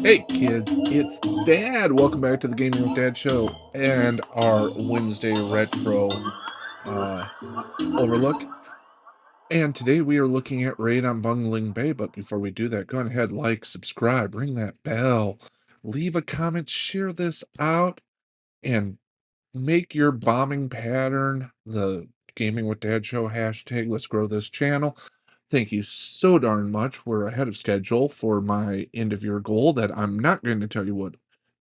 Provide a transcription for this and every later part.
Hey kids, it's Dad. Welcome back to the Gaming with Dad show and our Wednesday retro uh overlook. And today we are looking at Raid on Bungeling Bay, but before we do that, go ahead, like, subscribe, ring that bell, leave a comment, share this out, and make your bombing pattern the Gaming with Dad show hashtag. Let's grow this channel. Thank you so darn much. We're ahead of schedule for my end of year goal that I'm not going to tell you what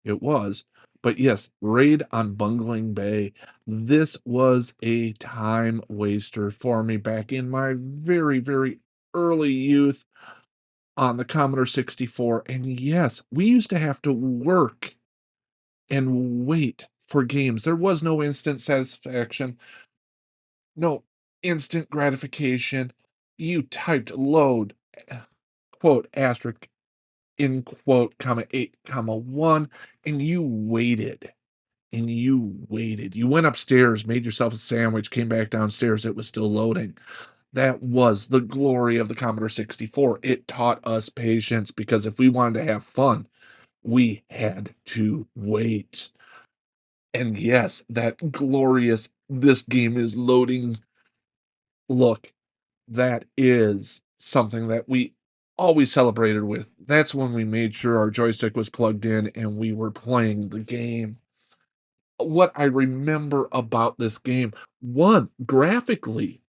it was. But yes, Raid on Bungeling Bay. This was a time waster for me back in my very, very early youth on the Commodore 64. And yes, we used to have to work and wait for games. There was no instant satisfaction, no instant gratification. You typed load, quote, asterisk, in quote, comma, 8, comma, 1, and you waited. And you waited. You went upstairs, made yourself a sandwich, came back downstairs. It was still loading. That was the glory of the Commodore 64. It taught us patience because if we wanted to have fun, we had to wait. And yes, that glorious, this game is loading look, that is something that we always celebrated with. That's when we made sure our joystick was plugged in and we were playing the game. What I remember about this game, one, graphically,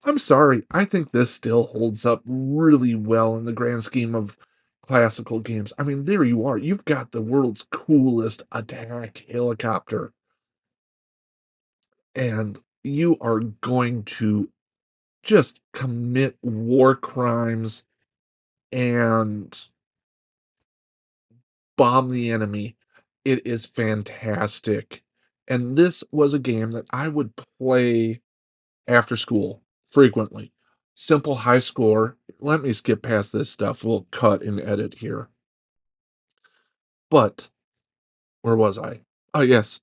I'm sorry, I think this still holds up really well in the grand scheme of classical games. I mean, there you are. You've got the world's coolest attack helicopter, and you are going to just commit war crimes and bomb the enemy. It is fantastic. And this was a game that I would play after school frequently. Simple high score. Let me skip past this stuff. We'll cut and edit here. But where was I? Oh, yes.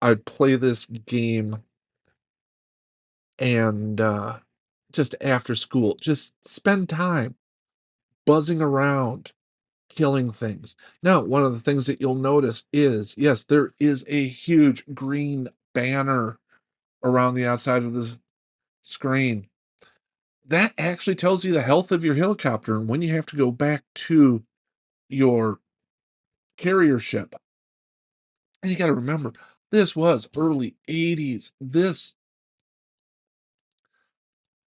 I'd play this game and just after school, just spend time buzzing around, killing things. Now, one of the things that you'll notice is, yes, there is a huge green banner around the outside of the screen. That actually tells you the health of your helicopter and when you have to go back to your carrier ship. And you got to remember, this was early 80s.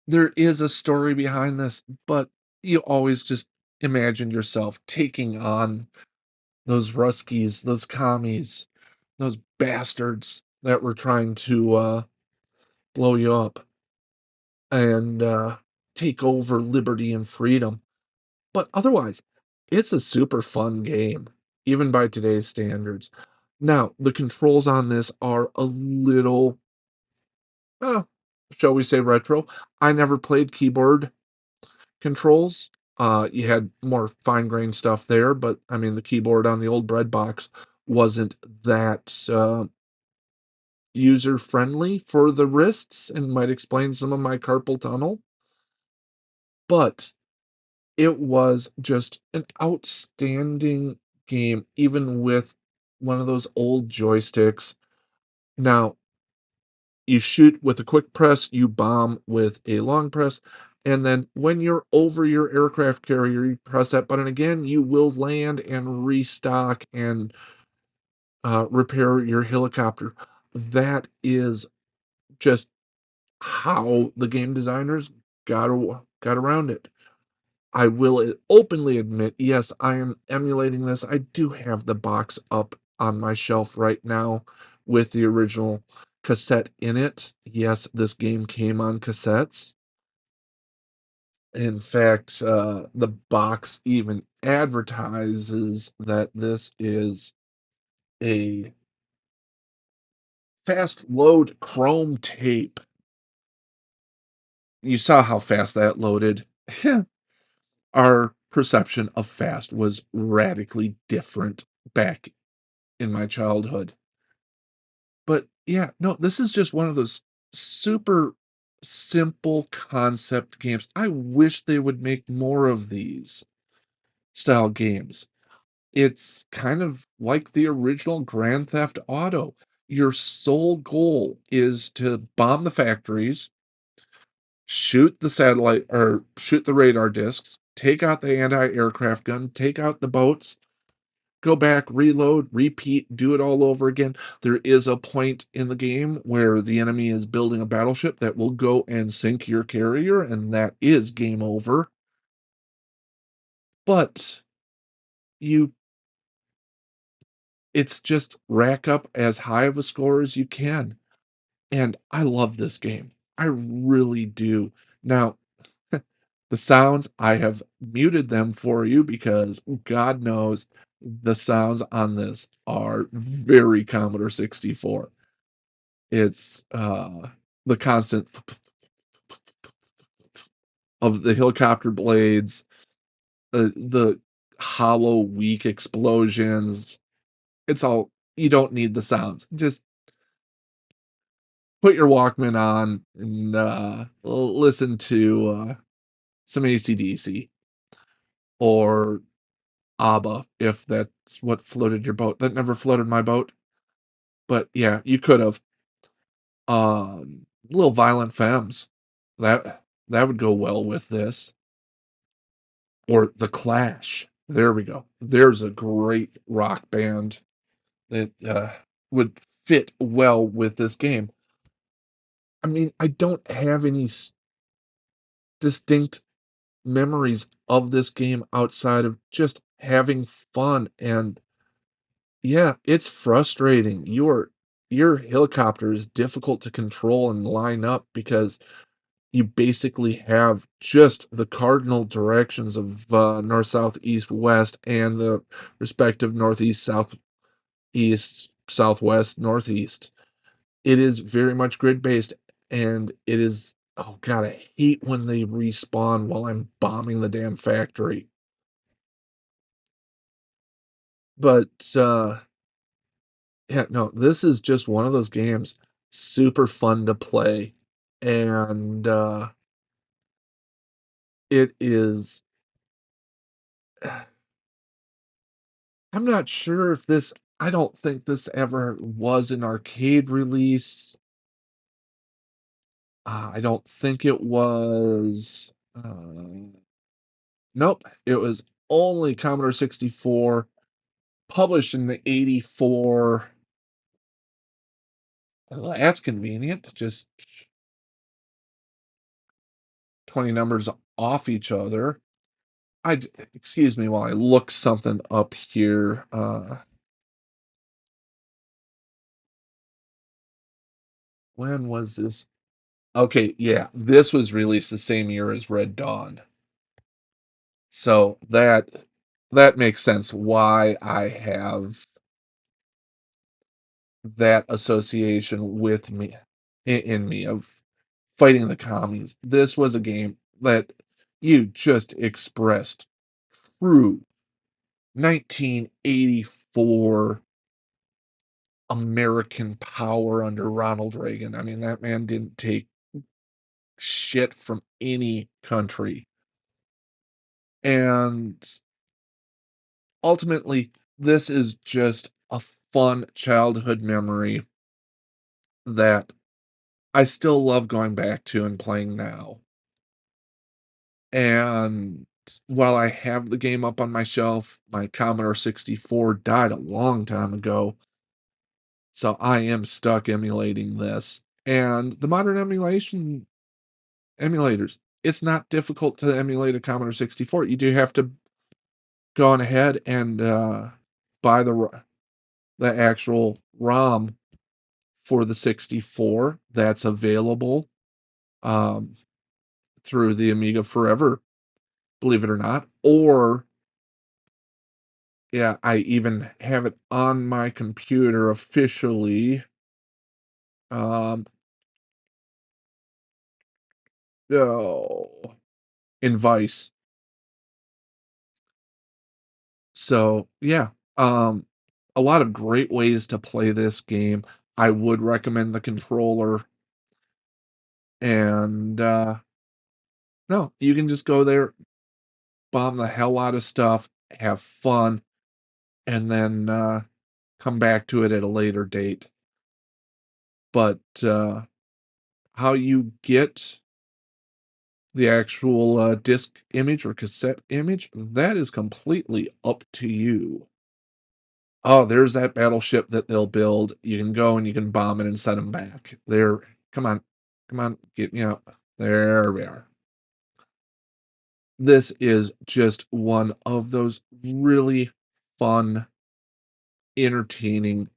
There is a story behind this, but you always just imagine yourself taking on those Ruskies, those commies, those bastards that were trying to blow you up and take over liberty and freedom. But otherwise, it's a super fun game, even by today's standards. Now, the controls on this are a little, uh, shall we say, retro. I never played keyboard controls. You had more fine-grained stuff there, but I mean, the keyboard on the old bread box wasn't that user-friendly for the wrists and might explain some of my carpal tunnel. But it was just an outstanding game, even with one of those old joysticks. Now, you shoot with a quick press, you bomb with a long press, and then when you're over your aircraft carrier, you press that button again, you will land and restock and repair your helicopter. That is just how the game designers got around it. I will openly admit, yes, I am emulating this. I do have the box up on my shelf right now with the original cassette in it. Yes, this game came on cassettes. In fact, the box even advertises that this is a fast load chrome tape. You saw how fast that loaded. Our perception of fast was radically different back in my childhood. But yeah, no, this is just one of those super simple concept games. I wish they would make more of these style games. It's kind of like the original Grand Theft Auto. Your sole goal is to bomb the factories, shoot the satellite or shoot the radar discs, take out the anti-aircraft gun, take out the boats, go back, reload, repeat, do it all over again. There is a point in the game where the enemy is building a battleship that will go and sink your carrier, and that is game over. But you it's just rack up as high of a score as you can. And I love this game. I really do. Now, the sounds, I have muted them for you because God knows the sounds on this are very Commodore 64. It's the constant of the helicopter blades, the hollow, weak explosions. It's all, you don't need the sounds. Just put your Walkman on and listen to some AC/DC or ABBA if that's what floated your boat. That never floated my boat, but yeah, you could have. Little Violent Femmes. That would go well with this. Or The Clash. There we go. There's a great rock band that would fit well with this game. I mean, I don't have any distinct memories of this game outside of just having fun. And yeah, it's frustrating. Your helicopter is difficult to control and line up because you basically have just the cardinal directions of north, south, east, west, and the respective northeast, southeast, southwest, northeast. It is very much grid based, and it is, oh god, I hate when they respawn while I'm bombing the damn factory. But yeah, no, this is just one of those games, super fun to play, and it is. I'm not sure if this. I don't think this ever was an arcade release. I don't think it was. Nope, it was only Commodore 64, published in the 84. Well, that's convenient. Just 20 numbers off each other. Excuse me while I look something up here. When was this? Okay, yeah, this was released the same year as Red Dawn. So that makes sense why I have that association with me in me of fighting the commies. This was a game that you just expressed true 1984 American power under Ronald Reagan. I mean, that man didn't take shit from any country. And ultimately, this is just a fun childhood memory that I still love going back to and playing now. And while I have the game up on my shelf, my Commodore 64 died a long time ago, so I am stuck emulating this. And the modern emulators, it's not difficult to emulate a Commodore 64. You do have to go on ahead and buy the actual ROM for the 64 that's available um, through the Amiga Forever, believe it or not. Or, yeah, I even have it on my computer officially. Um, oh, in Vice. So, yeah, um, a lot of great ways to play this game. I would recommend the controller. And no, you can just go there, bomb the hell out of stuff, have fun. and then come back to it at a later date. But how you get the actual disc image or cassette image, that is completely up to you. Oh, there's that battleship that they'll build. You can go and you can bomb it and send them back. There, come on, come on, get me up. There we are. This is just one of those really fun, entertaining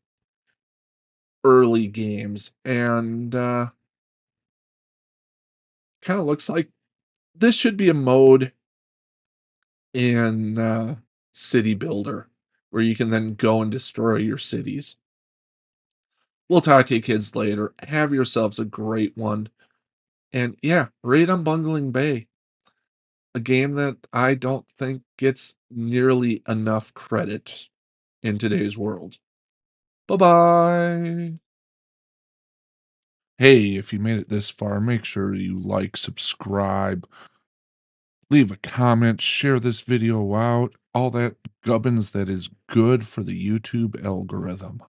early games, and kind of looks like this should be a mode in City Builder where you can then go and destroy your cities. We'll talk to you kids later. Have yourselves a great one. And yeah, raid on Bungeling Bay, a game that I don't think gets nearly enough credit in today's world. Bye-bye. Hey, if you made it this far, make sure you like, subscribe, leave a comment, share this video out, all that gubbins that is good for the YouTube algorithm.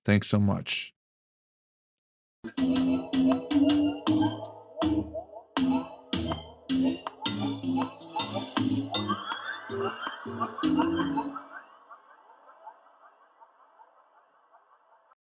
Thanks so much.